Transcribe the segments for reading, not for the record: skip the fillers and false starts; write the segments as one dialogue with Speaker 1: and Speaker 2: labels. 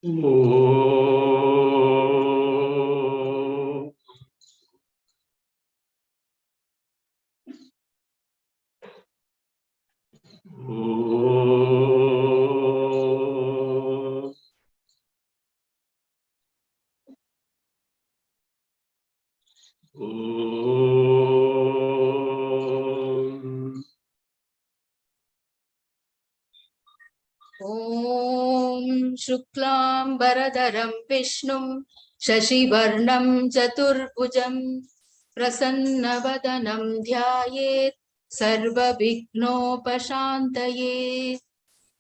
Speaker 1: Om. Om. Om.
Speaker 2: Om Shuklam Baradaram Vishnum Shashivarnam Chaturbhujam Prasannavadanam Dhyayet Sarva Vignopashantaye.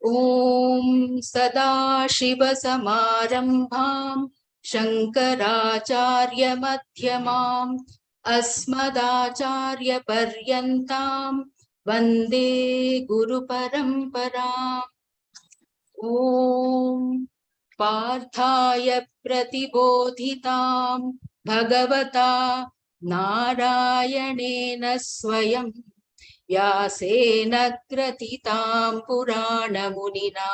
Speaker 2: Om Sadashiva Samarambham Shankaracharya Madhyamam Asmadacharya Paryantam Vande Guru Paramparam. Om Parthaya Pratibodhitam Bhagavata Narayanena Swayam Vyasena Gratitam Purana Munina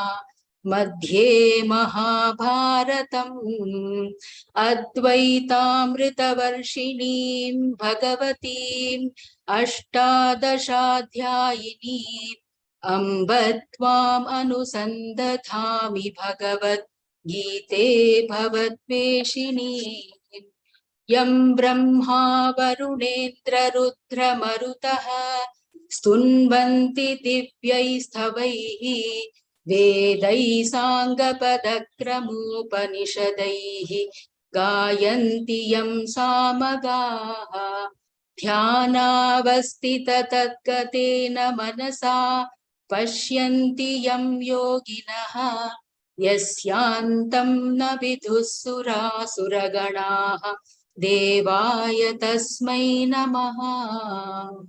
Speaker 2: Madhye Mahabharatam Advaitaamritavarshinim Bhagavatim Ashtadashadhyayinim Ambatvam Anusandathami Bhagavad Gite Bhavatveshini Yam Brahma Varunendra Rudra Marutaha Stunvanti Divyai Vedai Sangapadakramupanisadaihi Gayanti Yam Samagaha Dhyanavastita Tatgatena Manasa Pashyanti Yam Yoginaha Yasyantam na vidhussura suraganaha Devaya Tasmai Namaha.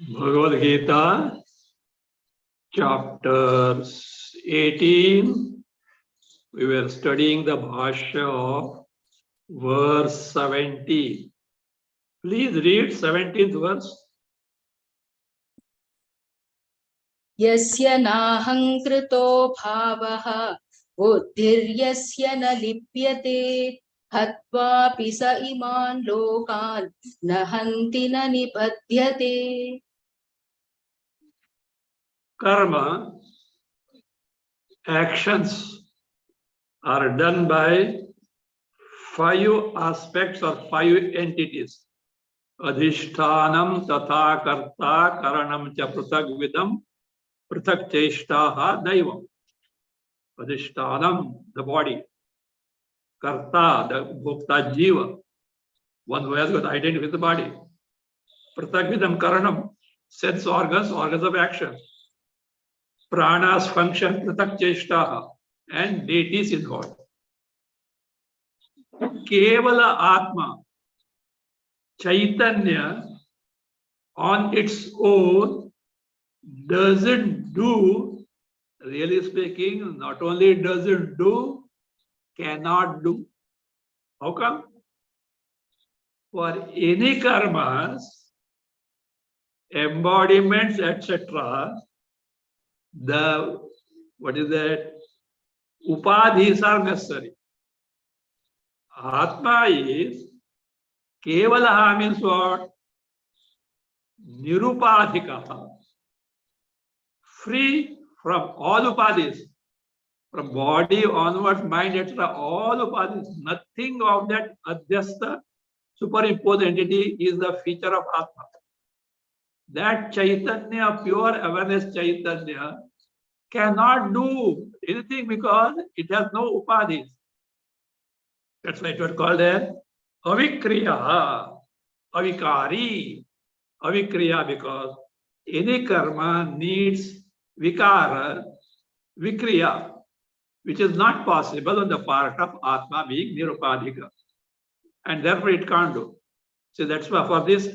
Speaker 1: Bhagavad Gita, chapter 18. We were studying the Bhasya of verse 17. Please read 17th verse.
Speaker 2: Yasya naham krito bhavaha buddhiryasya na lipyate hatva pisa iman lokan nahanti na nipadhyate.
Speaker 1: Karma, actions are done by 5 aspects or 5 entities. Adhishthanam tatha karta karanam cha pruthak vidam pruthak cheshtaha daivam. Adhishthanam, the body. Karta, the bhokta jiva, one who has got identity with the body. Pruthak vidam karanam, sense organs, organs of action. Pranas function, pruthak cheshtaha, and deities involved. Kevala Atma, Chaitanya, on its own, doesn't do, really speaking, not only doesn't do, cannot do. How come? For any karmas, embodiments, etc., what is that? Upadhis are necessary. Atma is Kevalaha means what? Nirupadhikaha. Free from all upadhis. From body onwards, mind, etc. All upadhis. Nothing of that adhyastha, superimposed entity is the feature of Atma. That Chaitanya, pure awareness Chaitanya, cannot do anything because it has no upadhis. That's why it was called as avikriya, avikari, avikriya, because any karma needs vikara, vikriya, which is not possible on the part of Atma being nirupadhika. And therefore it can't do. So that's why for this,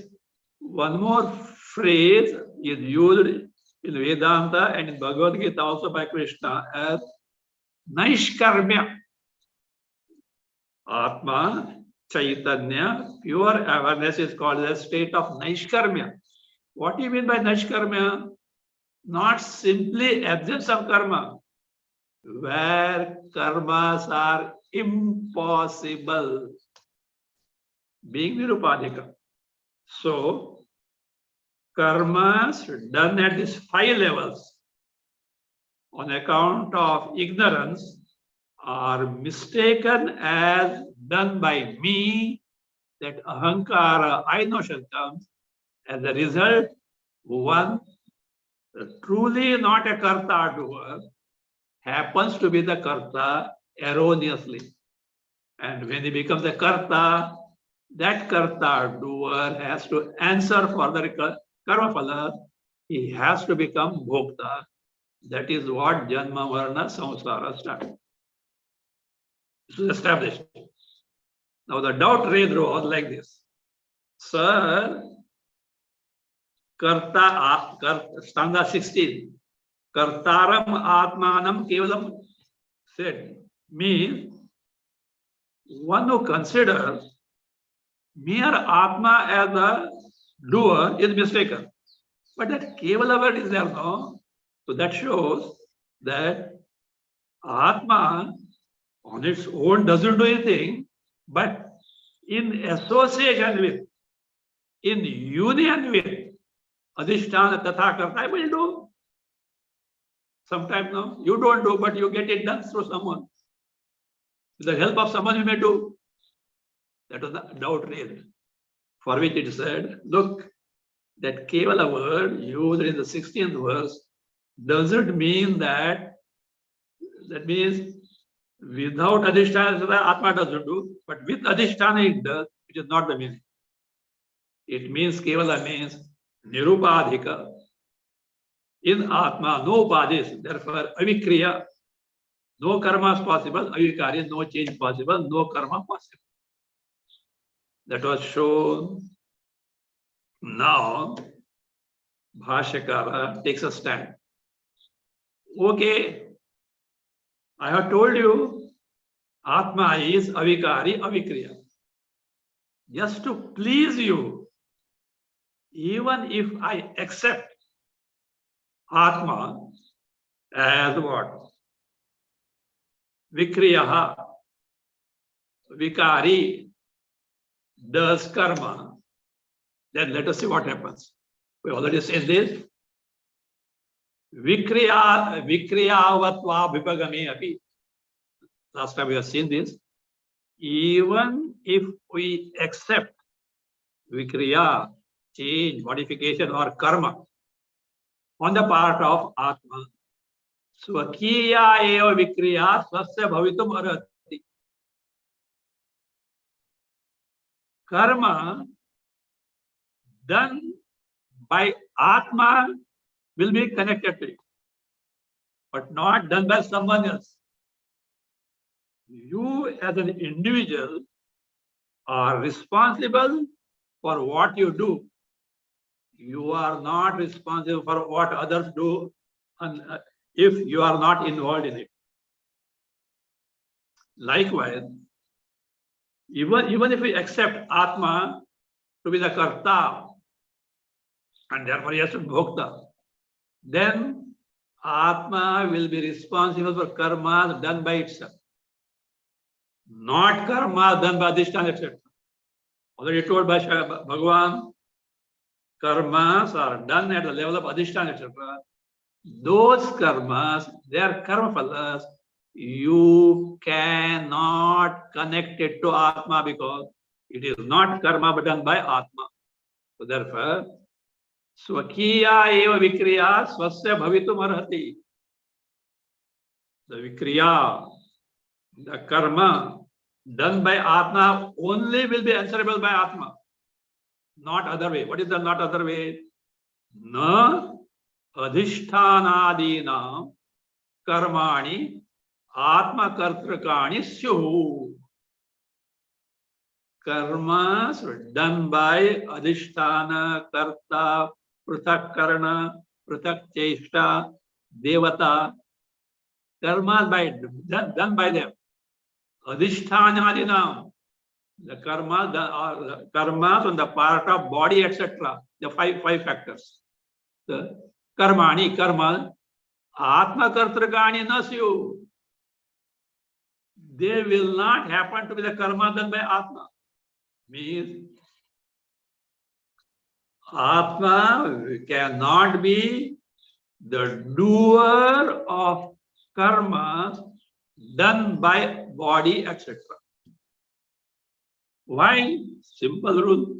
Speaker 1: one more phrase is used in Vedanta and in Bhagavad Gita also by Krishna as Naishkarmya. Atma Chaitanya, pure awareness is called the state of Naishkarmya. What do you mean by Naishkarmya? Not simply absence of karma, where karmas are impossible, being nirupadhika. So, karmas done at these 5 levels on account of ignorance are mistaken as done by me, that ahankara, I notion comes. As a result, one truly not a karta doer happens to be the karta erroneously. And when he becomes a karta, that karta doer has to answer for the karma phala. He has to become bhokta. That is what Janma Varna Samsara started. This is established. Now the doubt raised was like this. Sir, stanza 16. Kartaram Atmanam Kevalam said, means one who considers mere Atma as a doer is mistaken. But that Kevala word is there, no? So that shows that Atma on its own doesn't do anything, but in association with, in union with Adhisthana Tathakarta will do. Sometimes no, you don't do, but you get it done through someone. With the help of someone you may do. That was the doubt raised. For which it said, look, that Kevala word used in the 16th verse doesn't mean that means without Adhisthana Atma doesn't do, but with Adhisthana it does, which is not the meaning. It means Kevala means Nirupadhika. In Atma, no upadhis, therefore avikriya, no karma is possible, avikari, no change possible, no karma possible. That was shown. Now, Bhashyakara takes a stand. Okay, I have told you, Atma is avikari, avikriya. Just to please you, even if I accept Atma as what? Vikriyaha, vikari, does karma, then let us see what happens. We already said this. Vikriyavatva vipagami api. Last time we have seen this. Even if we accept vikriya, change, modification or karma on the part of Atma, swakiya eva vikriya swasya bhavitum arhati. Karma done by Atma will be connected to it, but not done by someone else. You as an individual are responsible for what you do. You are not responsible for what others do if you are not involved in it. Likewise, even if we accept Atma to be the karta, and therefore he has to be bhokta, then Atma will be responsible for karma done by itself, not karma done by Adhisthana, etc. Already told by Bhagavan, karmas are done at the level of Adhisthana, etc. Those karmas, they are karma phalas. You cannot connect it to Atma because it is not karma but done by Atma. So therefore, swakiya eva vikriya swasya bhavitum arhati. The vikriya, the karma done by Atma only will be answerable by Atma, not other way. What is the not other way? Na adhishtanadina karmani atma kartrakani syuhu. Karmas done by adhisthana, karta, prathak karana, prathak cheshta, devata. Karmas done by them. Adhisthana adinam. The karmas on the part of body, etc. The five factors. The karmani, karma, atma kartrikani nasyu. They will not happen to be the karma done by atma. Means atma cannot be the doer of karma done by body, etc. Why? Simple rule.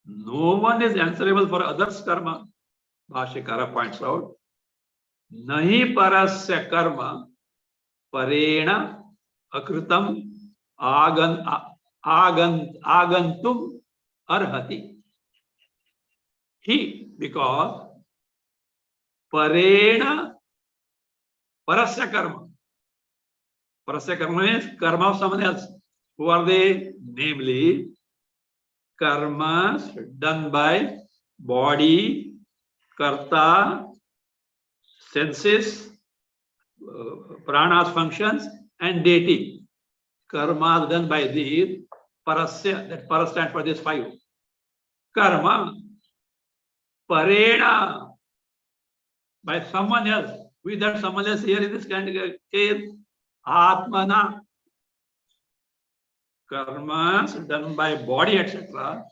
Speaker 1: No one is answerable for others' karma. Shankara points out. Nahi parasya karma parena akritam agantum arhati. He, because parena parasya karma. Parasya karma means karma of someone else. Who are they? Namely, karmas done by body, karta, senses, pranas functions, and deity. Karma done by these, parasya, that para stands for this five. Karma, parena, by someone else. With that someone else here in this case, atmana. Karmas done by body, etc.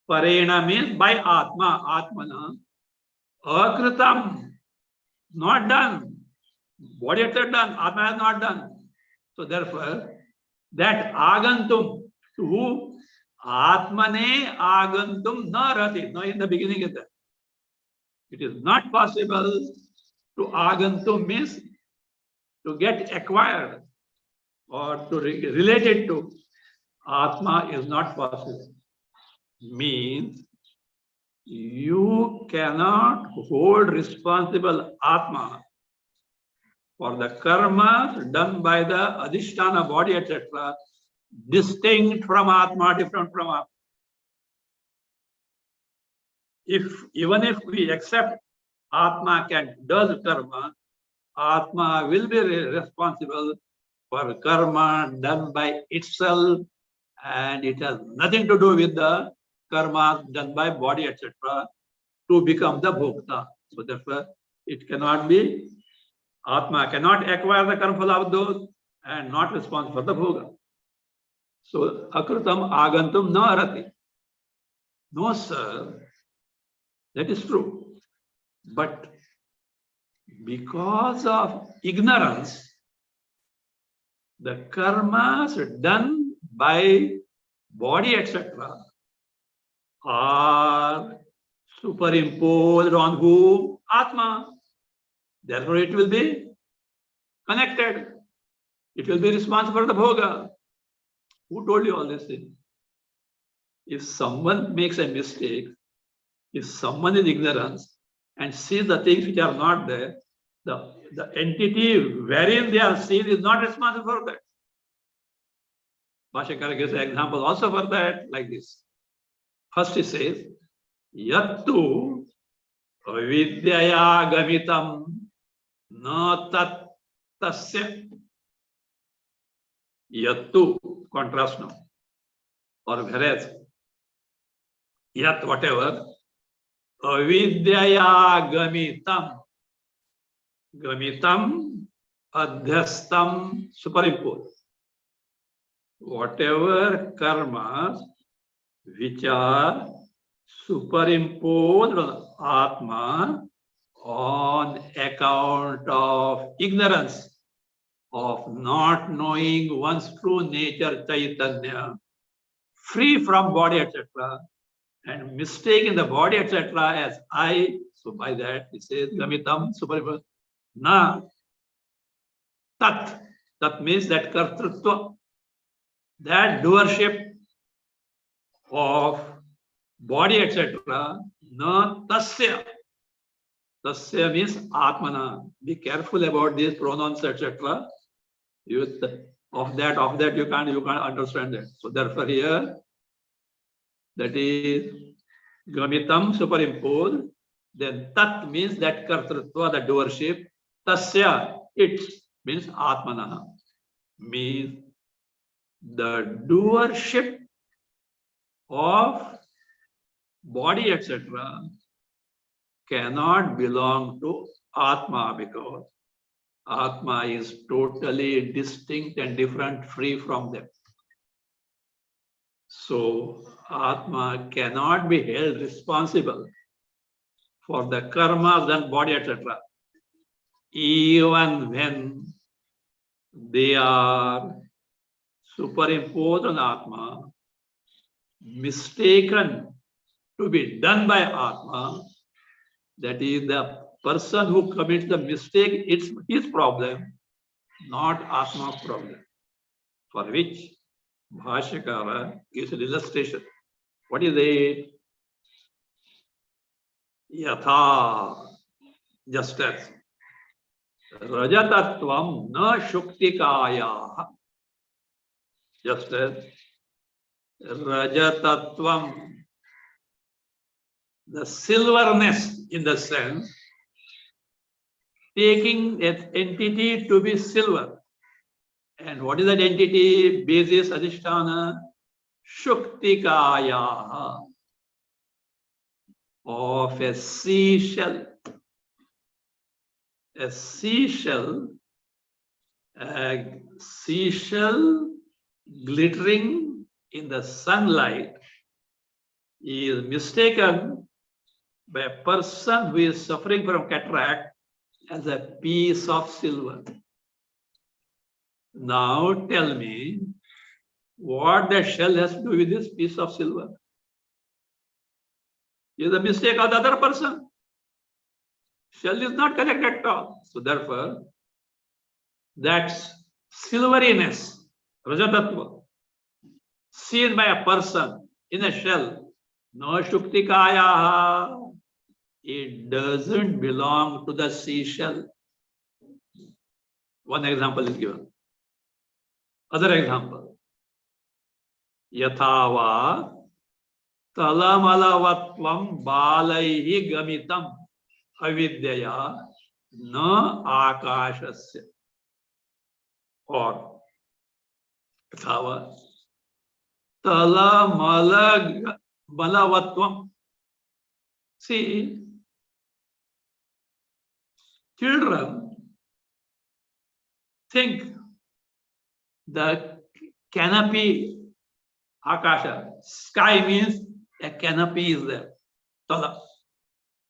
Speaker 1: Parena means by atma, atmana. Akritam, not done. Body, etc. done, atma has not done. So therefore, that agantum, to who? Atmane agantum na rati. No, in the beginning is that. It is not possible to agantum means to get acquired or to relate it to. Atma is not possible. Means you cannot hold responsible Atma for the karma done by the adhisthana body, etc., distinct from Atma, different from Atma. Even if we accept Atma does karma, Atma will be responsible for karma done by itself, and it has nothing to do with the karma done by body, etc., to become the bhokta. So therefore, it cannot be, Atma cannot acquire the karma of those and not responsible for the bhoga. So akritam agantum na arati. No, sir, that is true. But because of ignorance, the karmas done by body, etc., are superimposed on whom? Atma. Therefore, it will be connected. It will be responsible for the bhoga. Who told you all this thing? If someone makes a mistake, if someone is ignorant and sees the things which are not there, the entity wherein they are seen is not responsible for that. Shankara gives an example also for that, like this. First he says, Yattu vidyaya gamitam na tat tasya. Yattu, contrast now. Or whereas, yat, whatever, avidyaya gamitam. Gamitam, adhyastam, superimpose. Whatever karmas which are superimposed on Atma on account of ignorance, of not knowing one's true nature, Chaitanya, free from body, etc., and mistaking the body, etc., as I. So by that he says, Gamitam, superimposed. Na tat. Tat means that kartrutva, that doership of body, etc., na tasya. Tasya means atmana. Be careful about these pronouns, etc. Of that you can't understand that. So therefore here, that is gamitam, superimposed. Then tat means that kartrutva, the doership. Tasya, it means atmana. Means the doership of body, etc., cannot belong to Atma, because Atma is totally distinct and different, free from them. So Atma cannot be held responsible for the karmas and body, etc., even when they are superimposed on Atma, mistaken to be done by Atma. That is, the person who commits the mistake, it's his problem, not Atma's problem, for which Bhashyakara gives an illustration. What is it? Yatha, just as Rajatatvam na Shuktikaya, just as Rajatatvam, the silverness in the sense, taking that entity to be silver. And what is that entity? Basis Adhisthana Shuktikaya, of a seashell. A seashell glittering in the sunlight is mistaken by a person who is suffering from cataract as a piece of silver. Now tell me what the shell has to do with this piece of silver. Is a mistake of the other person. Shell is not correct at all. So therefore, that silveriness, Rajatatva, seen by a person in a shell, no Shuktikaya, it doesn't belong to the seashell. One example is given. Other example. Yathava talamalavatvam balaihi gamitam avidyaya na akashasya. Or Yathava talamalavatvam. See, children think the canopy, akasha, sky means a canopy is there. Tala.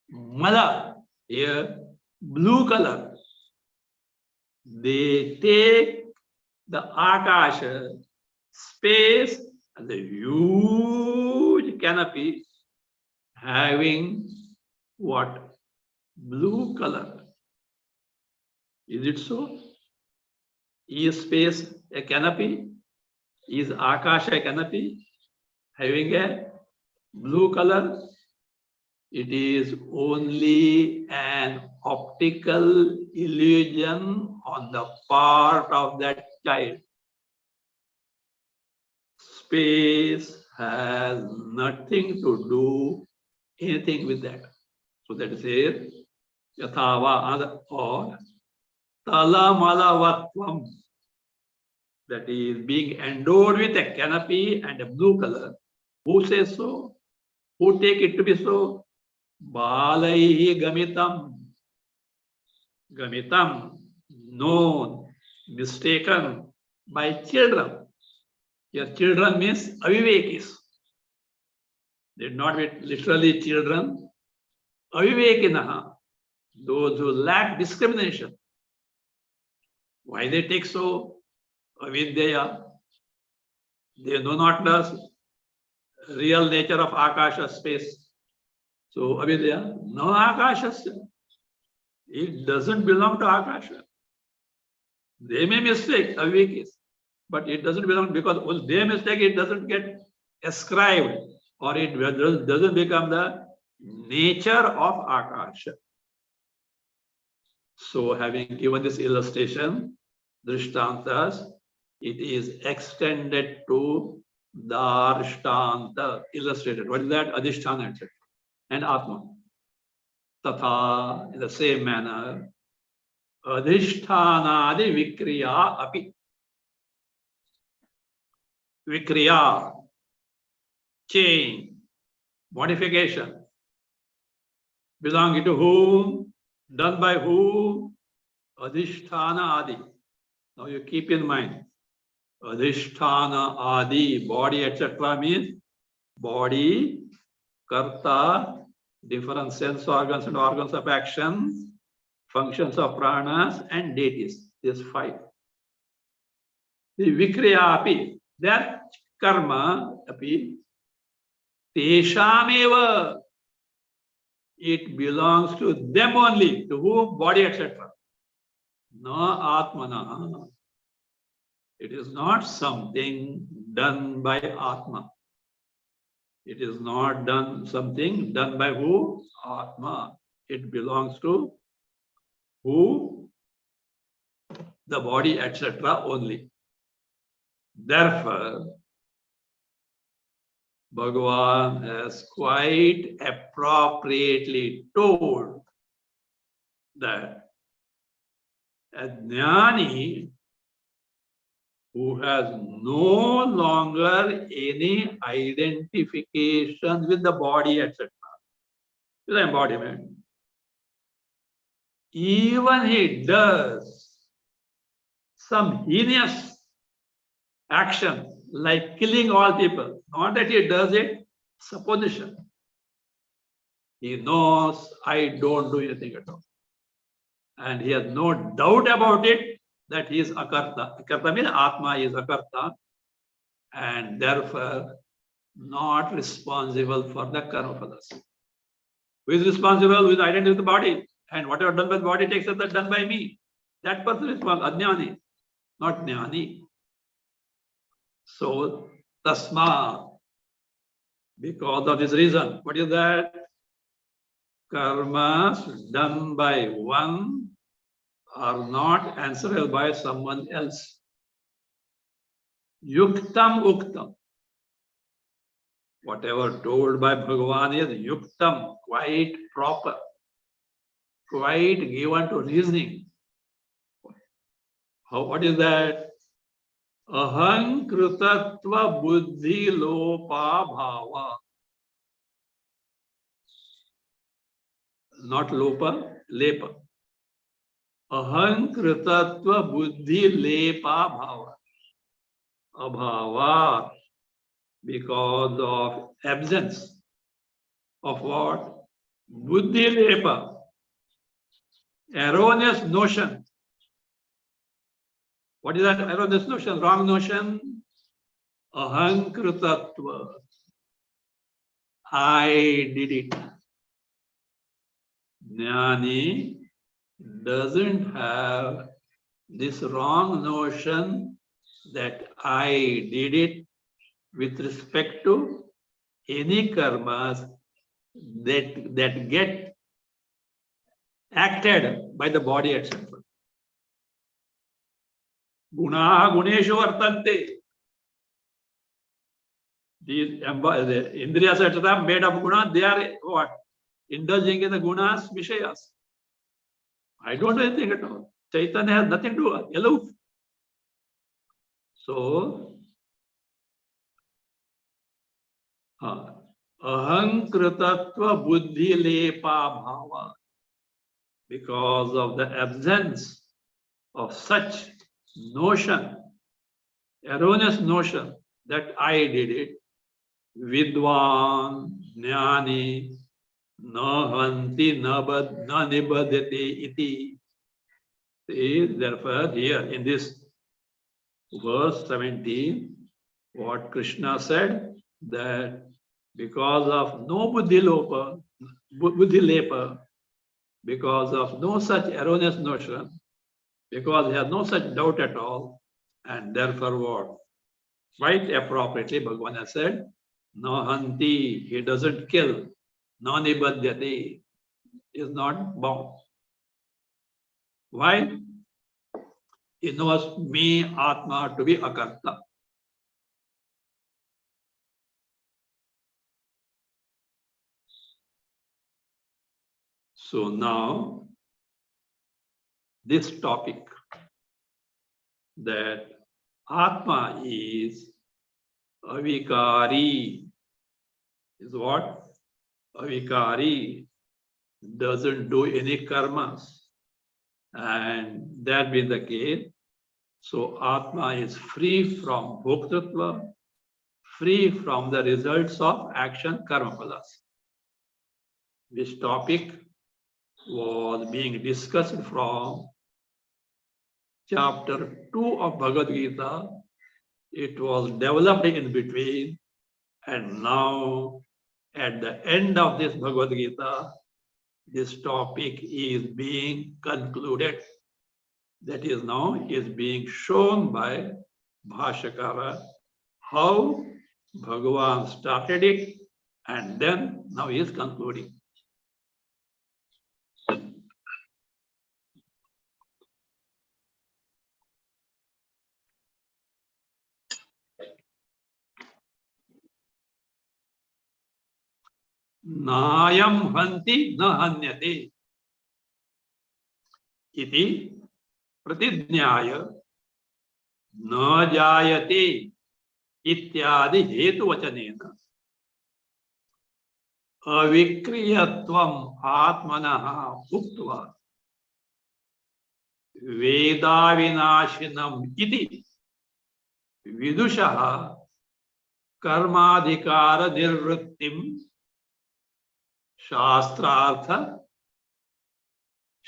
Speaker 1: Mala, here, blue color. They take the akasha, space, as a huge canopy having what? Blue color. Is it so? Is space a canopy? Is Akasha a canopy having a blue color? It is only an optical illusion on the part of that child. Space has nothing to do anything with that. So that is it. Yathava or Talamalavatvam, that is being endowed with a canopy and a blue color. Who says so? Who take it to be so? Balaihi gamitam. Gamitam, known, mistaken by children. Here children means avivekis. They did not be literally children. Avivekinaha, those who lack discrimination. Why they take so? Avidya. They know not the real nature of Akasha, space. So avidya, no Akasha. It doesn't belong to Akasha. They may mistake avikis, but it doesn't belong, because when they mistake, it doesn't get ascribed, or it doesn't become the nature of Akasha. So having given this illustration, Drishtantas, it is extended to Darshtanta, illustrated. What is that? Adhisthana, etc. And Atma. Tatha, in the same manner, Adhishthana vikriya api. Vikriya, change, modification. Belonging to whom? Done by who? Adhisthana Adi. Now you keep in mind, Adhisthana Adi, body, etc. means body, karta, different sense organs and organs of action, functions of pranas and deities. These five. The Vikriya api, that karma api, teshameva, it belongs to them only. To whom? Body, etc. Na atmana. It is not something done by Atma. It is not done something done by who? Atma. It belongs to who? The body, etc. only. Therefore, Bhagavan has quite appropriately told that a jnani who has no longer any identification with the body, etc., with the embodiment, even he does some heinous action like killing all people, not that he does it, supposition. He knows I don't do anything at all. And he has no doubt about it that he is akarta. Akarta means Atma is akarta, and therefore not responsible for the karma phalas. Who is responsible? Who is identified with the body? And whatever done by the body takes as that done by me. That person is ajnani, not jnani. So, tasma, because of this reason, what is that? Karmas done by one are not answerable by someone else. Yuktam uktam. Whatever told by Bhagavan is yuktam, quite proper, quite given to reasoning. What is that? Aham kritatva buddhi lopa bhava. Not lopa, lepa. Aham kritatva buddhi lepa bhava. Abhava, because of absence of what? Buddhi lepa. Erroneous notion. What is that erroneous notion? Wrong notion? Aham kritatva. I did it. Jnani doesn't have this wrong notion that I did it with respect to any karmas that get acted by the body, etc. Guna guneshu vartante. These indriyas, etc., made of guna, they are what? Indulging in the gunas, vishayas. I don't know anything at all. Chaitanya has nothing to do, aloof. So, aham kritatva buddhi lepa bhava. Because of the absence of such notion, erroneous notion that I did it, vidwan, jnani, na hanti, na nibadhati iti. Therefore, here in this verse 17, what Krishna said, that because of no buddhi lepa, because of no such erroneous notion, because he has no such doubt at all, and therefore what? Quite appropriately, Bhagavan has said, no hanti, he doesn't kill, no nibadhyati, is not bound. Why? He knows me, Atma, to be akarta. So now, this topic that Atma is Avikari is what? Avikari doesn't do any karmas. And that being the case, so Atma is free from bhoktatva, free from the results of action karma phalas. This topic was being discussed from chapter 2 of Bhagavad Gita. It was developed in between, and now at the end of this Bhagavad Gita, this topic is being concluded. That is now is being shown by Bhashyakara how Bhagavan started it and then now he is concluding. Nayam hanti na hanyate iti pratidnyaya na jayate ityadi hetu vachanena avikriyatvam atmanaha uktva vedavinashinam iti vidushaha karmadhikara nirvrittim शास्त्रार्थ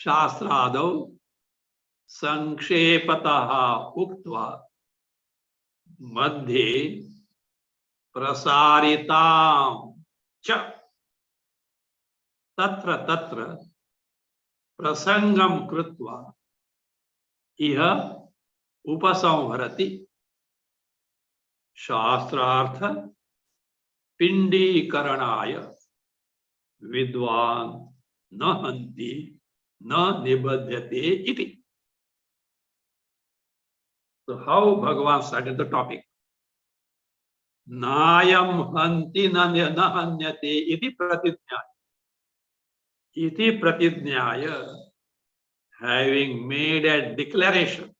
Speaker 1: शास्त्रादौ संक्षेपतः उक्त्वा मध्ये प्रसारितां च तत्र तत्र प्रसंगं कृत्वा इह उपसंहरति शास्त्रार्थ पिंडीकरणाय विद्वान न हन्ति न निबध्यते iti. So how Bhagavan started the topic? Nayam hanti na hanyate iti pratidnyaya. Iti pratidnyaya, having made a declaration,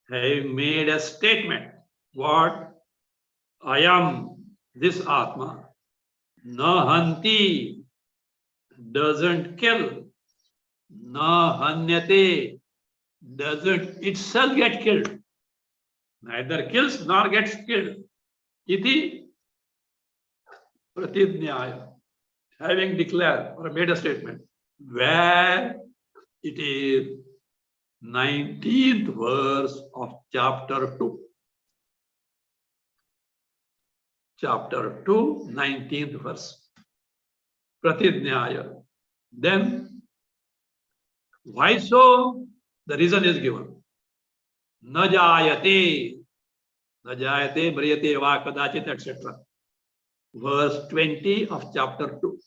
Speaker 1: having made a statement, what? I am this Atma. Na hanti, doesn't kill. Na hanyate, doesn't itself get killed. Neither kills nor gets killed. Iti pratidnyaya, having declared or made a statement, where it is 19th verse of chapter 2. Chapter 2, 19th verse. Pratidnyaya. Then, why so? The reason is given. Na jayate, mriyate va kadachit, etc. Verse 20 of chapter 2.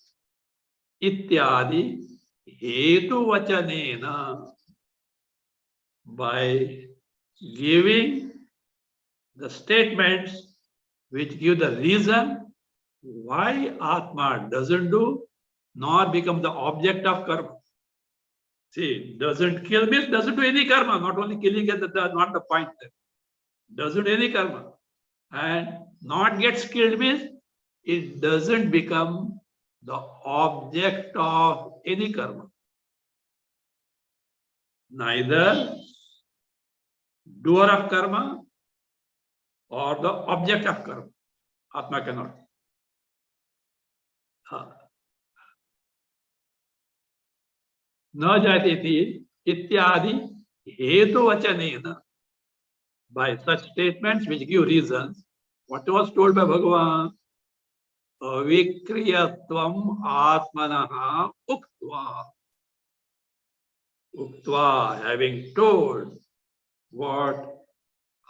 Speaker 1: Ityadi hetu vachanena. By giving the statements which give the reason why Atma doesn't do nor become the object of karma. See, doesn't kill means doesn't do any karma, not only killing is not the point there. Doesn't do any karma. And not gets killed means it doesn't become the object of any karma. Neither doer of karma or the object of karma. Atma cannot. Na jayati ityadi hetu vachanena. By such statements which give reasons, what was told by Bhagavan? Avikriyatvam atmanaha uktva. Uktva, having told what?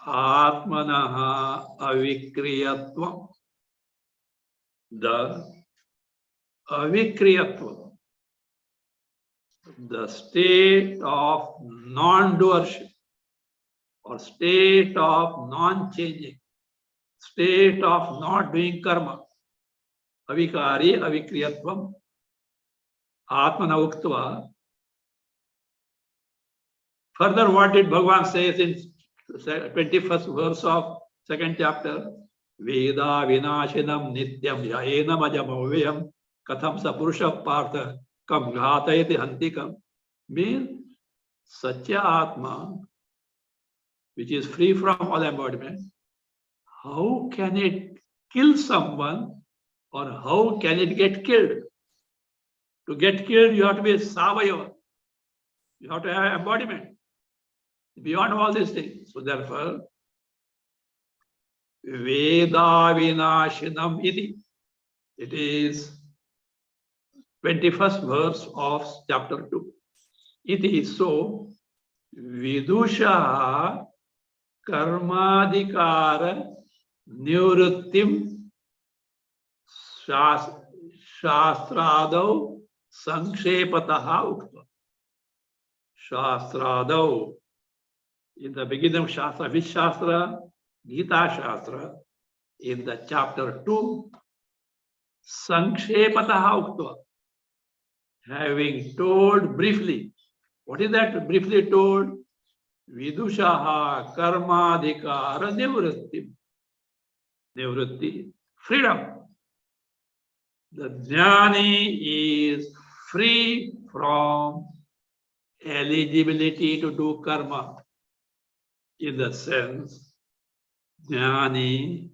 Speaker 1: Atmanaha avikriyatvam. The avikriyatvam, the state of non-doership or state of non-changing, state of not doing karma. Avikari avikriyatvam atmana uktva. Further, what did Bhagavan say in 21st verse of 2nd chapter? Veda vinashinam nityam yaenam ajamavyam katham sapurusha partha kam ghatayati hantikam. Means Satya Atma, which is free from all embodiment, how can it kill someone or how can it get killed? To get killed, you have to be Savayava. You have to have embodiment. Beyond all these things. So therefore, Veda Vinashinam iti. It is 21st verse of chapter 2. Iti so Vidusha Karmadhikara Nivrittim Shastradau Sankshepataha Ukta. Shastradau. In the beginning of Shastra, which Shastra? Gita Shastra. In the chapter 2, Sankshepataha Ukta. Having told briefly. What is that briefly told? Vidushaha Karmadhikara Nivrittim. Nivritti. Freedom. The jnani is free from eligibility to do karma. In the sense, jnani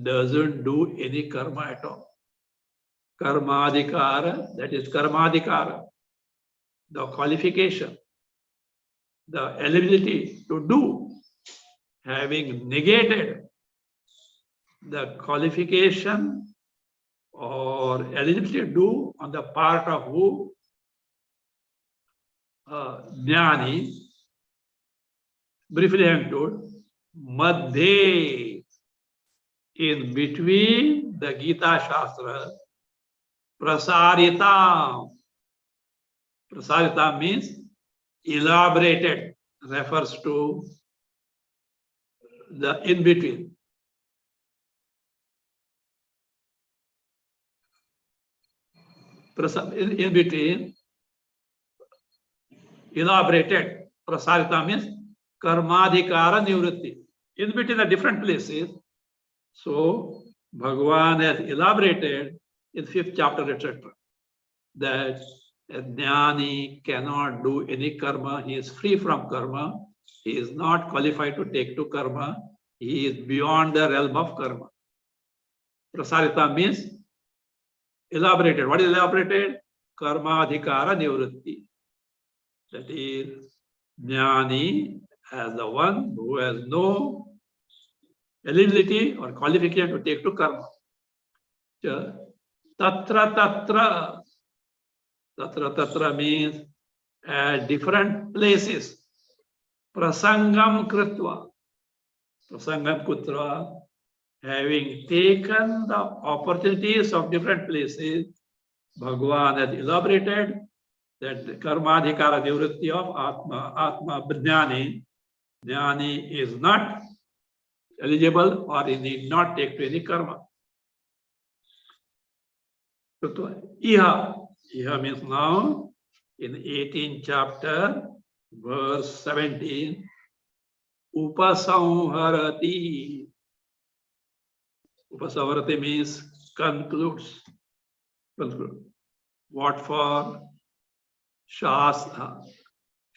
Speaker 1: doesn't do any karma at all. Karmadhikara, that is karmadhikara, the qualification, the eligibility to do, having negated the qualification or eligibility to do on the part of who? Jnani, briefly I am told, Madhye, in between the Gita Shastra, Prasarita. Prasarita means elaborated, refers to the in between. In between, elaborated. Prasarita means karmadhikara nivritti. In between the different places. So Bhagavan has elaborated in 5th chapter, etc. that a jnani cannot do any karma. He is free from karma. He is not qualified to take to karma. He is beyond the realm of karma. Prasarita means elaborated. What is elaborated? Karma adhikara nivritti. That is, jnani as the one who has no eligibility or qualification to take to karma. Tatra tatra. Tatra tatra means at different places. Prasangam kritva. Prasangam kritva. Having taken the opportunities of different places, Bhagavan has elaborated that the karmadhikara nivritti of Atma jnani. Jnani is not eligible or he need not take to any karma. Iha. Iha means now in 18th chapter, verse 17, Upasamharati. Upasamharati means concludes. Conclude. What for? Shastra.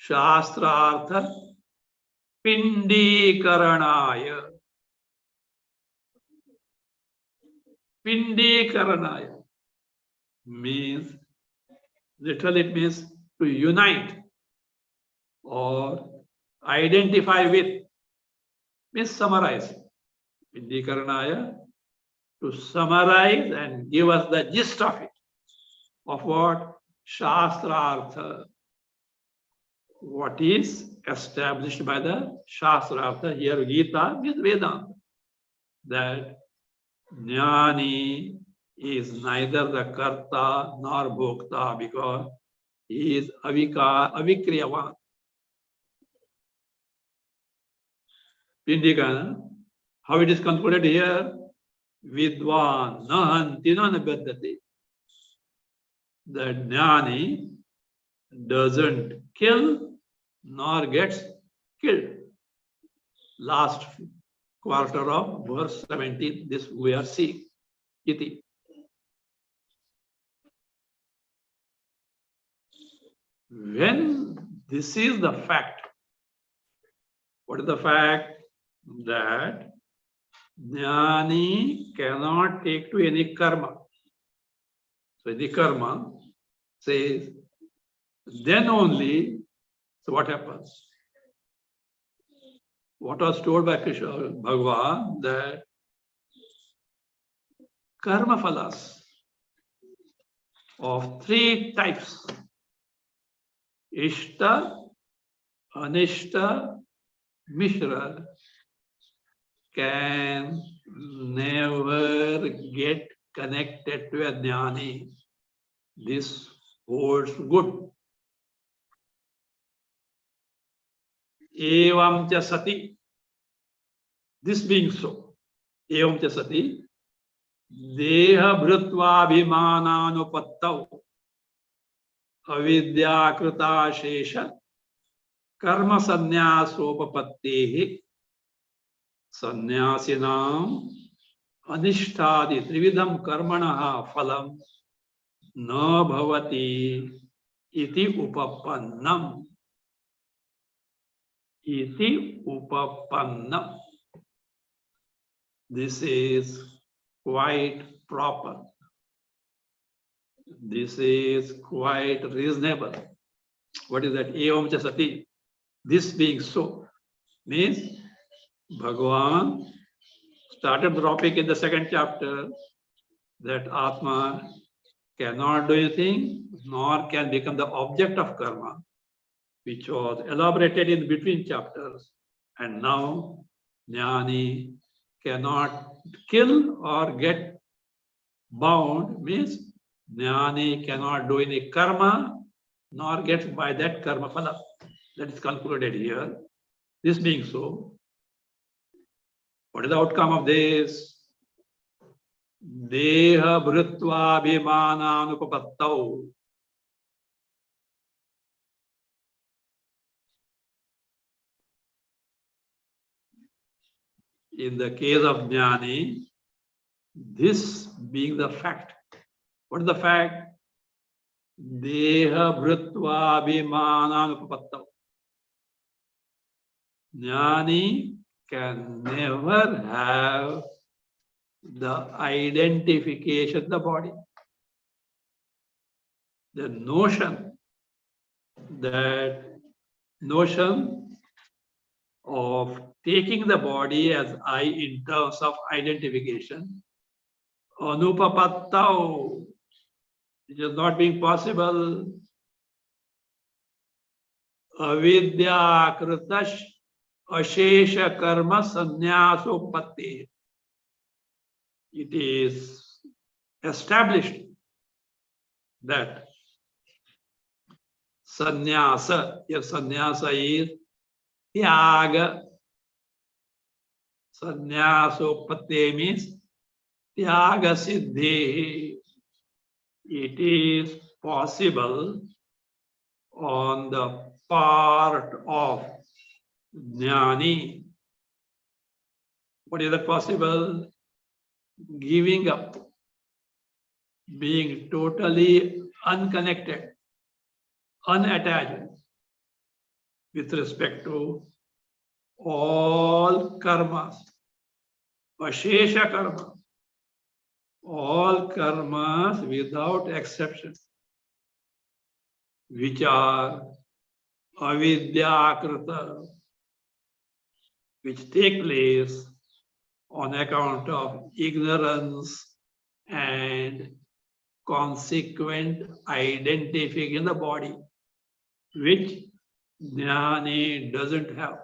Speaker 1: Shastrartha Pindikaranaya. Pindikaranaya means, literally it means to unite or identify with, means summarize. Pindikaranaya, to summarize and give us the gist of it. Of what? Shastrartha. What is established by the Shastrartha. Here Gita means Vedanta. That jnani is neither the karta nor bhokta because he is avikriyavan. Pindika, how it is concluded here? Vidwan nahanti nanabhaddati. The jnani doesn't kill nor gets killed. Last quarter of verse 17. This we are seeing. Iti. When this is the fact, what is the fact? That Jnani cannot take to any karma. So the karma says, then only, so what happens? What was told by Krishna Bhagavan, that karma phalas of three types, Ishta, Anishta, Mishra, can never get connected to a jnani. This holds good. Evam cha sati. This being so, evam cha sati, deha bhrutva bhimananupatau avidyakrita shesha karma sannyasopapatte sannyasinam anishtadi trividham karmanaha phalam na bhavati iti upapannam. Iti upapannam. This is quite proper. This is quite reasonable. What is that? Evam cha sati. This being so means Bhagavan started dropping in the second chapter that Atma cannot do anything, nor can become the object of karma, which was elaborated in between chapters. And now Jnani cannot kill or get bound, means Jnani cannot do any karma, nor get by that karma phala. That is concluded here. This being so, what is the outcome of this? Deha bhrutva bhimananupapatau. In the case of Jnani, this being the fact. What is the fact? Deha bhrutva bhimananupapatau. Jnani can never have the identification of the body. The notion of taking the body as I in terms of identification, anupapattau, it is not being possible. Avidya kritash ashesha karma sannyasopatte. It is established that sannyasa, if sannyasa is tyaga, sannyasopatte means tyaga siddhi. It is possible on the part of jnani. What is that possible? Giving up, being totally unconnected, unattached with respect to all karmas, ashesha karma, all karmas without exception, which are avidyakrita, which take place on account of ignorance and consequent identification in the body, which jnani doesn't have.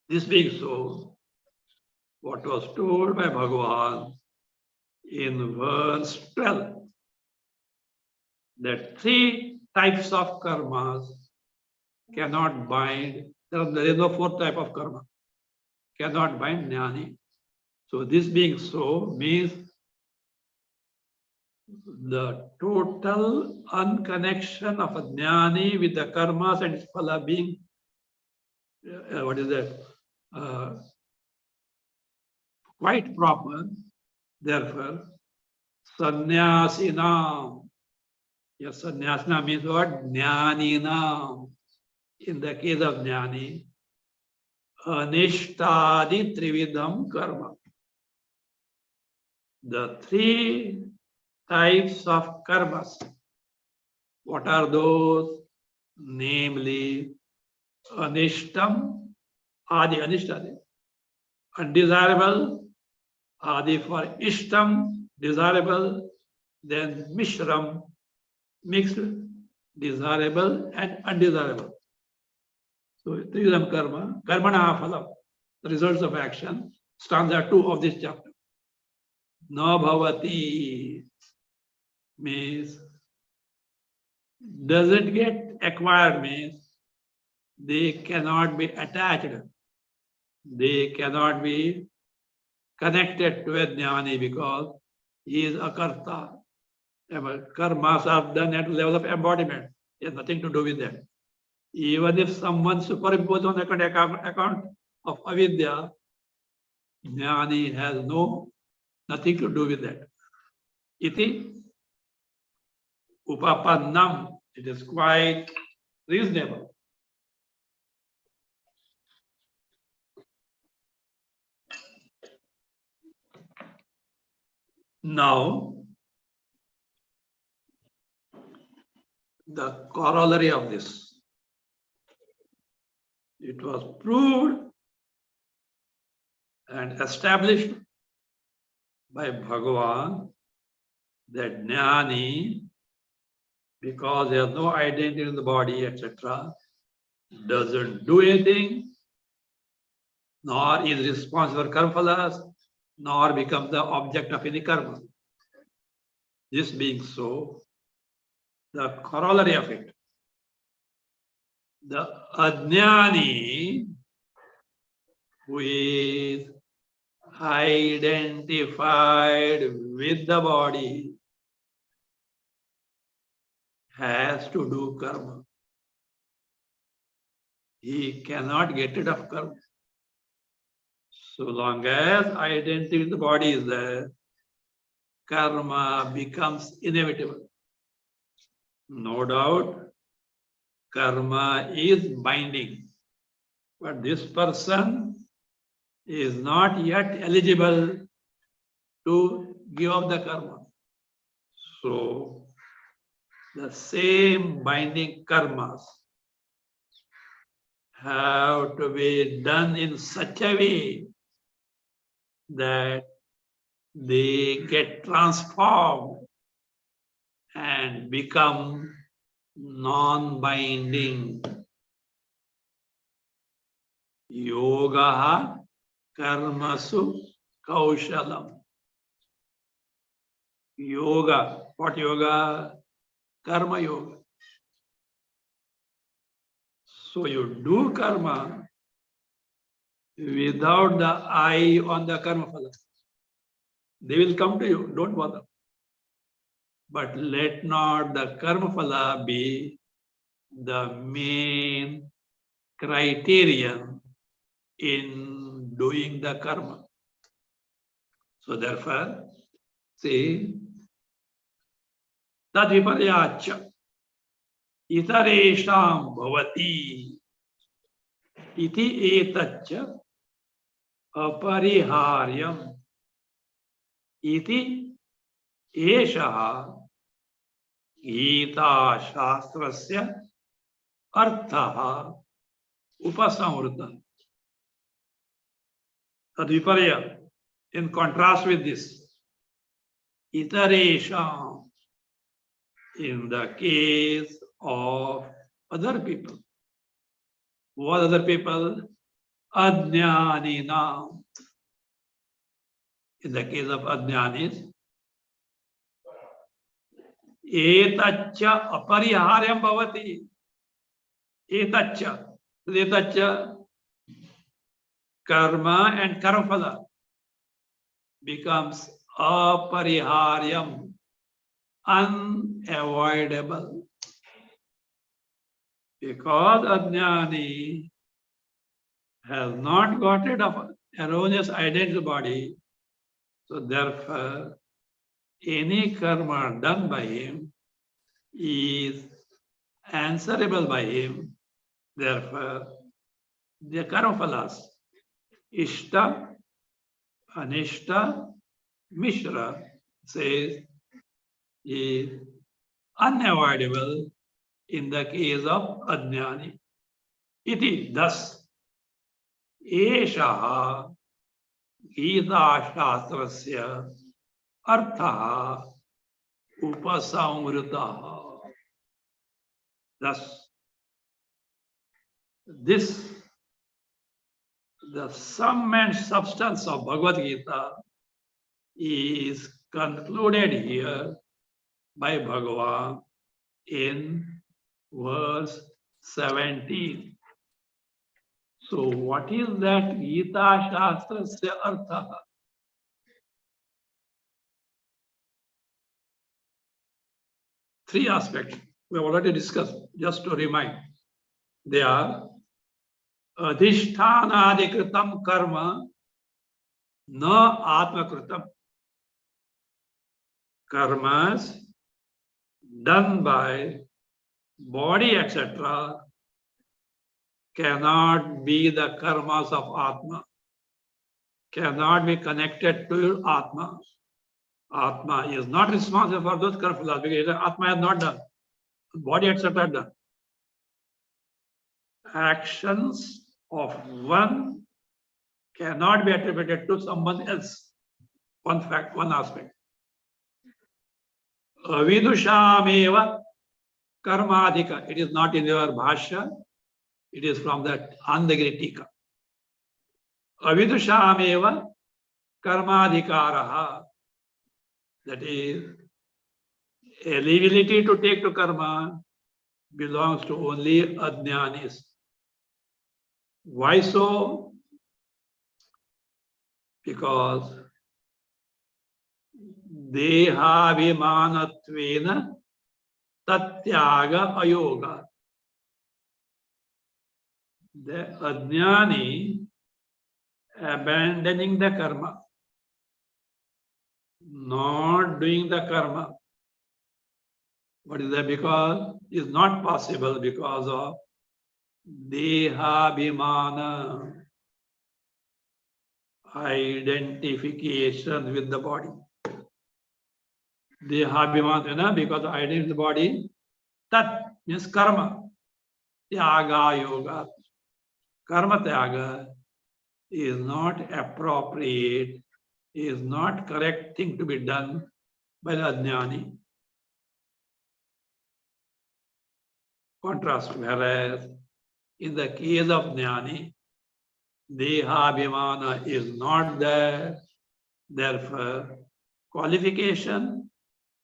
Speaker 1: This being so, what was told by Bhagavan in verse 12, that three types of karmas cannot bind. There is no fourth type of karma. Cannot bind jnani. So this being so means the total unconnection of a jnani with the karmas and its phala being what is that? Quite proper. Therefore, sannyasina. Yes, sannyasina means what? Jnanina. In the case of jnani, anishtadi trividham karma. The three types of karmas. What are those? Namely, anishtam, adi, anishtadi, undesirable, adi for ishtam, desirable, then mishram, mixed, desirable and undesirable. So, trividham karma, karmana phalam, the results of action, stanza 2 of this chapter. Na bhavati means doesn't get acquired, means they cannot be attached, they cannot be connected to a jnani because he is a karta. Karmas are done at the level of embodiment. It has nothing to do with that. Even if someone superimposes on account of avidya, jnani has nothing to do with that. Iti upapannam, it is quite reasonable. Now, the corollary of this. It was proved and established by Bhagavan that jnani, because he has no identity in the body, etc., doesn't do anything, nor is responsible for karma phalas, nor becomes the object of any karma. This being so, the corollary of it, the ajnani, who is identified with the body, has to do karma. He cannot get rid of karma. So long as identity with the body is there, karma becomes inevitable. No doubt, karma is binding. But this person is not yet eligible to give up the karma. So, the same binding karmas have to be done in such a way that they get transformed and become non-binding. Yoga karmasu kaushalam. Yoga. What yoga? Karma yoga. So you do karma without the eye on the karma phala. They will come to you, don't bother. But let not the karma phala be the main criterion in doing the karma. So therefore, see, tadviparyacha itaresham bhavati iti etacha apariharyam iti eshaha Gita shastrasya arthaha upasamrita. Tadviparya, in contrast with this, iteresham, in the case of other people. What other people? Ajnanina. In the case of ajnanis, etacha apariharyam bhavati. Etacha, karma and karmaphala becomes apariharyam, unavoidable. Because ajnani has not got rid of erroneous identity body. So therefore, any karma done by him is answerable by him. Therefore, the karma phalas, Ishta, Anishta, Mishra says is unavoidable in the case of Ajnani. Iti, thus, Esha Gita Shastrasya Artha Upasamrita. Thus, this, the sum and substance of Bhagavad Gita is concluded here by Bhagavan in verse 17. So what is that Gita Shastrasya Artha? Three aspects we have already discussed, just to remind. They are Adhishthānādikritam karma na atmakritam. Karmas done by body, etc., cannot be the karmas of Atma, cannot be connected to Atma. Atma is not responsible for those karmas because Atma has not done, body, etc., done. Actions of one cannot be attributed to someone else. One fact, one aspect. Avidushameva karmadhika. It is not in your Bhasya. It is from the Andagiri Tika. Avidushameva karmadhikaraha. That is, eligibility to take to karma belongs to only Ajnanis. Why so? Because Dehabhimanatvena Tatyaga Ayoga. The Ajnani abandoning the karma, not doing the karma. What is that? Because it's not possible because of Dehabhimana, identification with the body. Dehabhimana, because of identity with the body, Tat means karma. Tyaga yoga. Karma tyaga is not appropriate, is not correct thing to be done by the Ajnani. Contrast, whereas in the case of Jnani, Dehabhimana is not there, therefore qualification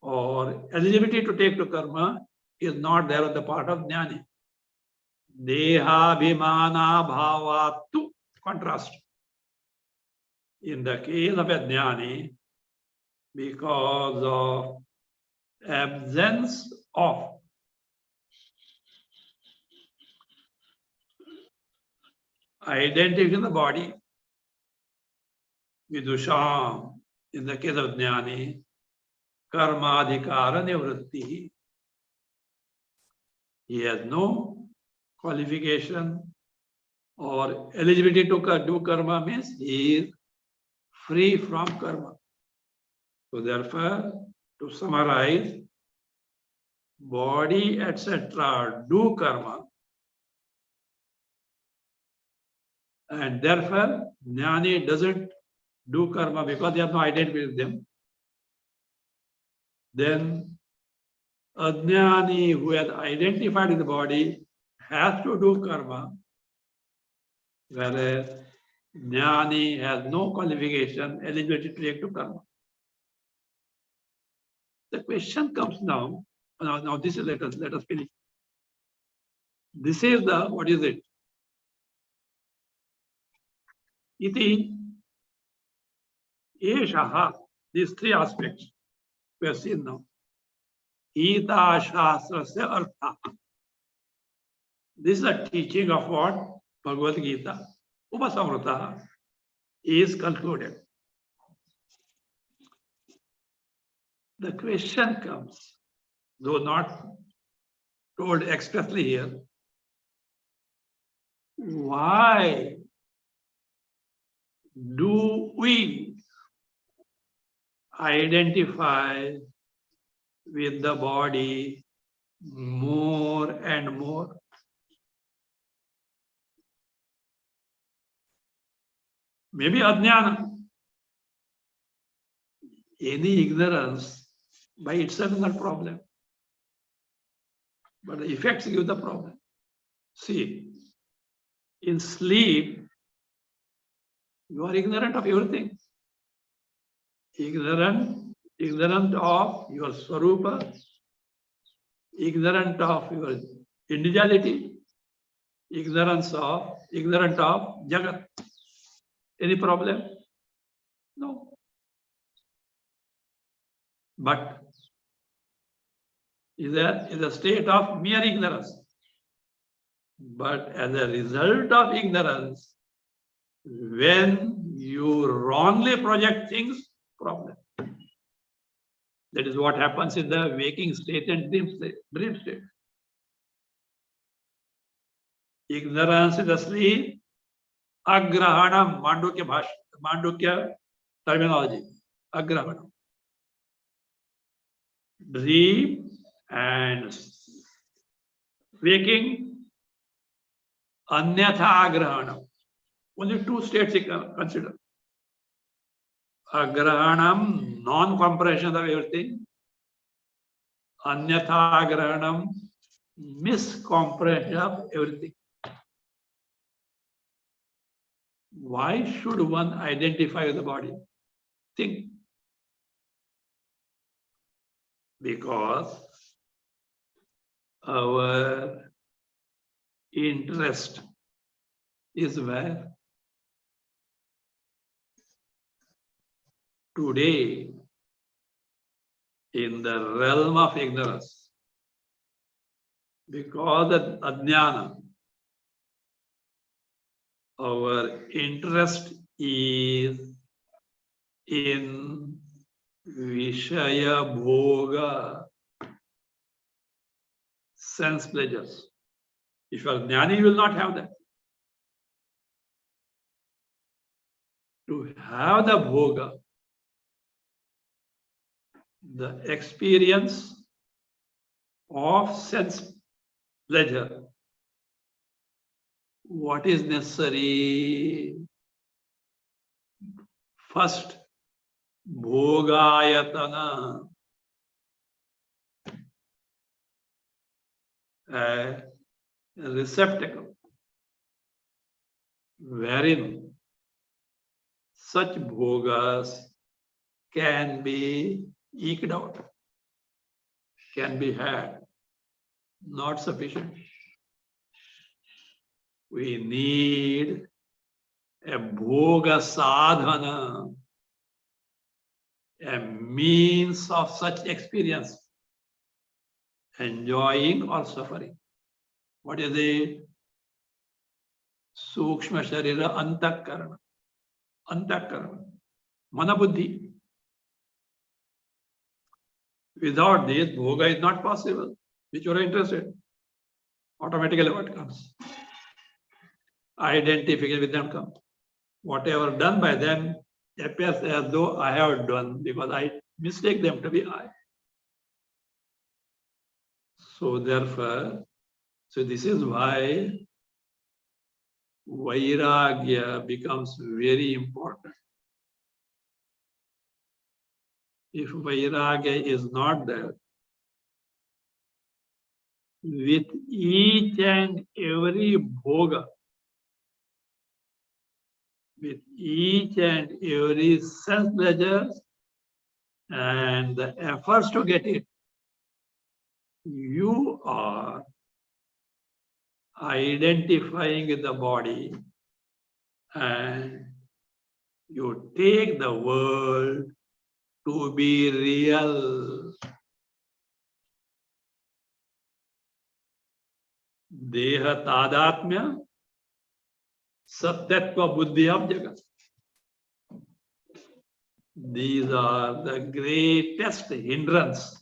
Speaker 1: or eligibility to take to karma is not there on the part of Jnani. Dehabhimana bhavatu. Contrast. In the case of a Jnani, because of absence of identity in the body, Vidusham, in the case of Jnani, Karmadhikara Nivritti. He has no qualification or eligibility to do karma, means he is free from karma. So therefore, to summarize, body, etc., do karma, and therefore Jnani doesn't do karma because they have no identity with them. Then Ajnani, who has identified with the body, has to do karma, whereas Jnani has no qualification, eligibility to take to karma. The question comes now. Now this is, let us finish. This is the, what is it? Iti Eshaha, these three aspects we have seen now. Gita Shastrasya Artha. This is a teaching of what? Bhagavad Gita. Upasamrita is concluded. The question comes, though not told expressly here, why do we identify with the body more and more? Maybe ajnana. Any ignorance by itself is not a problem, but the effects give the problem. See, in sleep, you are ignorant of everything. Ignorant of your swarupa, ignorant of your individuality, ignorant of Jagat. Any problem? No. But is a state of mere ignorance. But as a result of ignorance, when you wrongly project things, problem. That is what happens in the waking state and dream state. Ignorance is asleep. Agrahanam, Mandukya terminology. Agrahanam. Dream and waking, Anyatha Agrahanam. Only two states you can consider. Agrahanam, non-comprehension of everything. Anyatha Agrahanam, miscomprehension of everything. Why should one identify with the body? Think. Because our interest is where? Today, in the realm of ignorance, because of ajnana, our interest is in Vishaya Bhoga, sense pleasures. If you are jnani, you will not have that. To have the Bhoga, the experience of sense pleasure, what is necessary? First, Bhogayatana, a receptacle wherein such bhogas can be eked out, can be had. Not sufficient. We need a bhoga sadhana, a means of such experience, enjoying or suffering. What is it? Sukshma Sharira Antakarana. Antakarana. Mana Buddhi. Without this, bhoga is not possible. Which you are interested. Automatically what comes? Identification with them comes. Whatever done by them appears as though I have done because I mistake them to be I. So therefore, this is why Vairagya becomes very important. If Vairagya is not there, with each and every bhoga, with each and every sense pleasure and the efforts to get it, you are identifying with the body and you take the world to be real. Deha tadatmya Satyatva Buddhi of Jagat. These are the greatest hindrance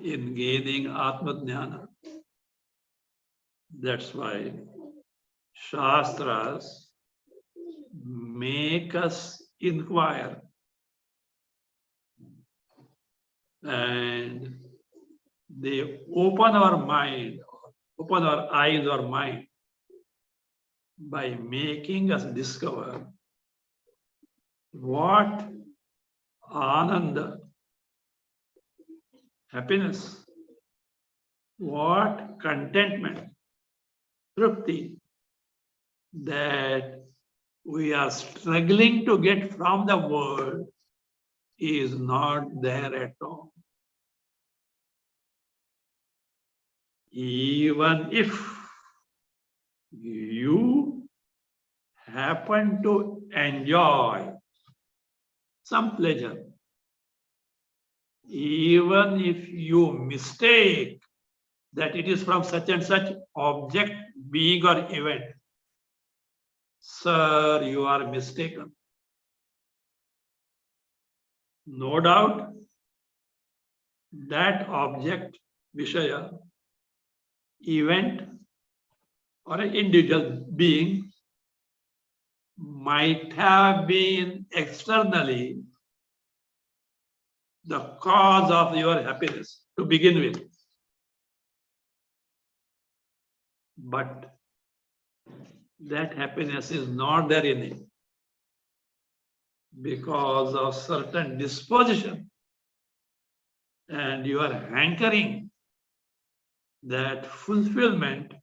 Speaker 1: in gaining Atma Jnana. That's why Shastras make us inquire and they open our mind, open our eyes or mind by making us discover what Ananda, happiness, what contentment, trupti that we are struggling to get from the world is not there at all. Even if you happen to enjoy some pleasure, even if you mistake that it is from such and such object, being or event, sir, you are mistaken. No doubt that object, Vishaya, event, or an individual being might have been externally the cause of your happiness to begin with. But that happiness is not there in it because of certain disposition, and you are hankering that fulfillment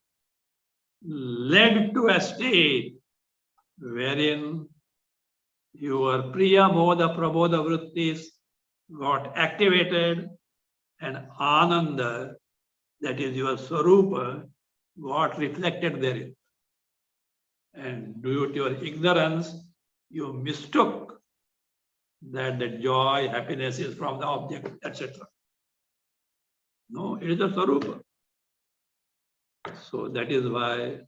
Speaker 1: led to a state wherein your Priya Moda Prabodha Vrittis got activated and Ananda, that is your Swarupa, got reflected therein. And due to your ignorance, you mistook that the joy, happiness is from the object, etc. No, it is a Swarupa. So that is why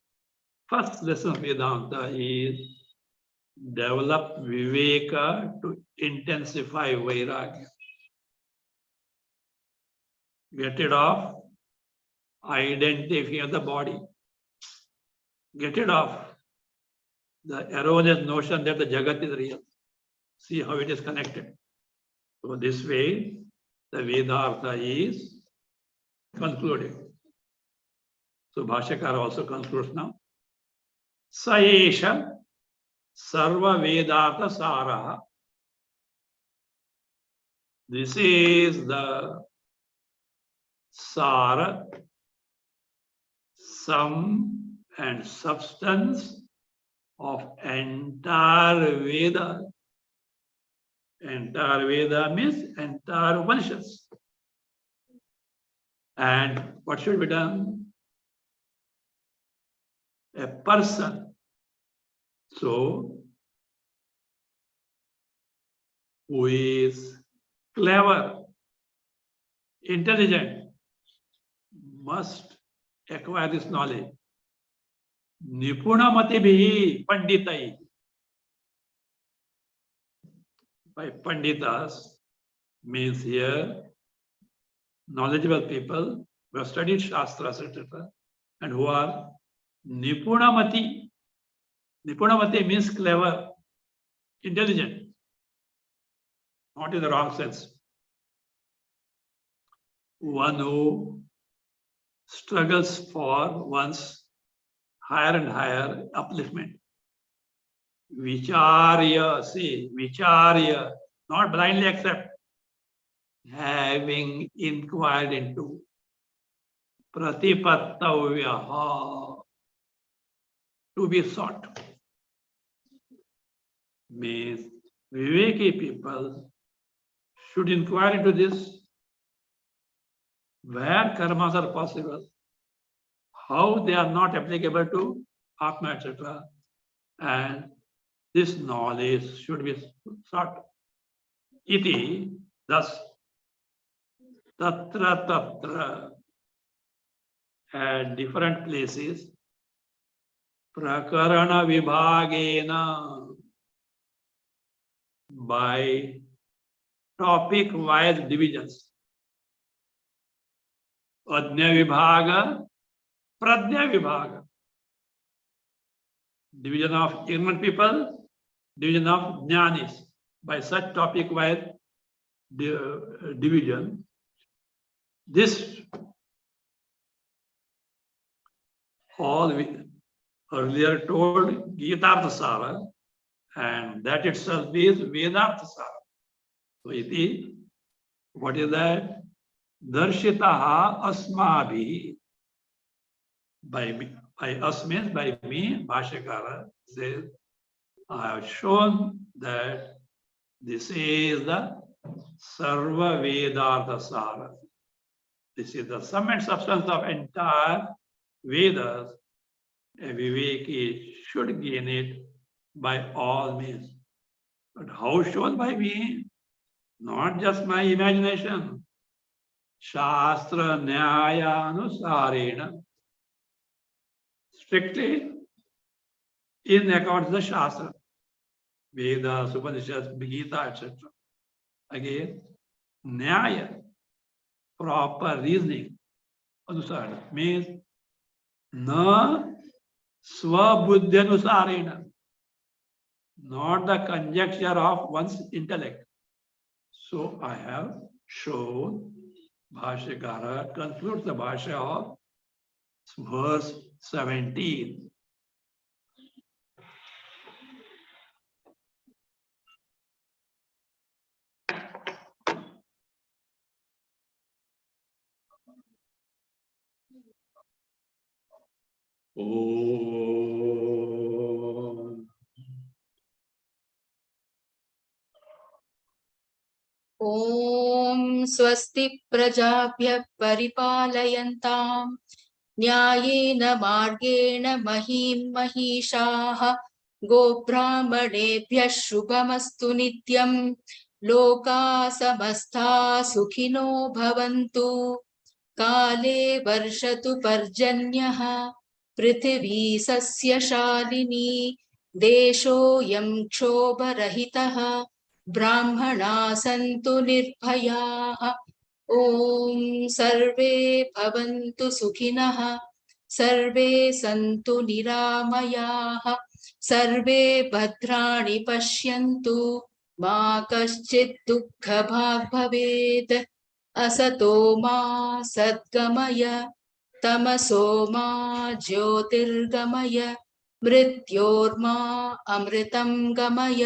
Speaker 1: first lesson of Vedanta is develop Viveka to intensify Vairagya. Get rid of identity of the body. Get rid of the erroneous notion that the Jagat is real. See how it is connected. So this way, the Vedanta is concluded. So Bhashyakara also concludes now. Saesha Sarva Vedanta Saraha. This is the Sara, sum and substance of entire Veda. Entire Veda means entire Upanishads. And what should be done? A person, so, who is clever, intelligent, must acquire this knowledge. Nipunamatibihi panditai. By panditas means here knowledgeable people who have studied Shastras, etc., and who are Nipunamati. Nipunamati means clever, intelligent, not in the wrong sense. One who struggles for one's higher and higher upliftment. Vicharya, see, Vicharya, not blindly accept, having inquired into Pratipattavyaha, to be sought. Means Viveki people should inquire into this, where karmas are possible, how they are not applicable to Atma, etc. And this knowledge should be sought. Iti, thus, tatra tatra, at different places, prakarana vibhagena, by topic wise divisions. Adnya vibhaga, pradnya vibhaga. Division of ignorant people, division of jnanis. By such topic wise division, this all we earlier told Gita Sara, and that itself is Vedartha Sara. So iti, what is that? Darshitaha asmabhi. By me, by us means by me, Bhashyakara says, I have shown that this is the Sarva Vedartha Sara. This is the sum and substance of entire Vedas. A Viveki should gain it by all means. But how shown by me? Not just my imagination. Shastra Nyaya Anusarena. Strictly in accordance with the Shastra. Vedas, Upanishads, Gita, etc. Again, Nyaya, proper reasoning. Anusarena means na swabuddhanusarena, not the conjecture of one's intellect. So I have shown, Bhashyakara concludes the Bhashya of verse 17.
Speaker 2: ॐ स्वस्ति प्रजाभ्यः परिपालयन्ताम् न्यायेन मार्गेण महीं महिषाः गोब्राह्मणेभ्यः शुभमस्तु नित्यम् लोकाः समस्ताः सुखिनो भवन्तु काले वर्षतु पर्जन्यः पृथिवी सस्यशालिनी देशोऽयं क्षोभरहितः ब्राह्मणाः सन्तु निर्भयाः ॐ सर्वे भवन्तु सुखिनः सर्वे सन्तु निरामयाः सर्वे भद्राणि पश्यन्तु मा कश्चित् दुःखभाग् भवेत् असतो मा सद्गमय तमसो मा ज्योतिर्गमय मृत्योर्मा अमृतं गमय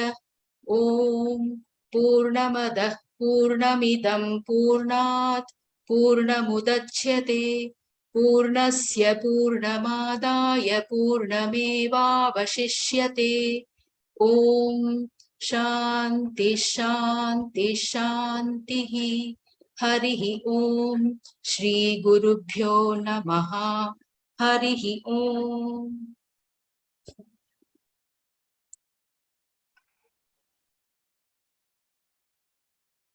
Speaker 2: ॐ पूर्णमदः पूर्णमिदं पूर्णात् पूर्णमुदच्यते पूर्णस्य पूर्णमादाय पूर्णमेवावशिष्यते ॐ शान्ति शान्ति शान्तिः हरिः ॐ श्रीगुरुभ्यो नमः हरिः ॐ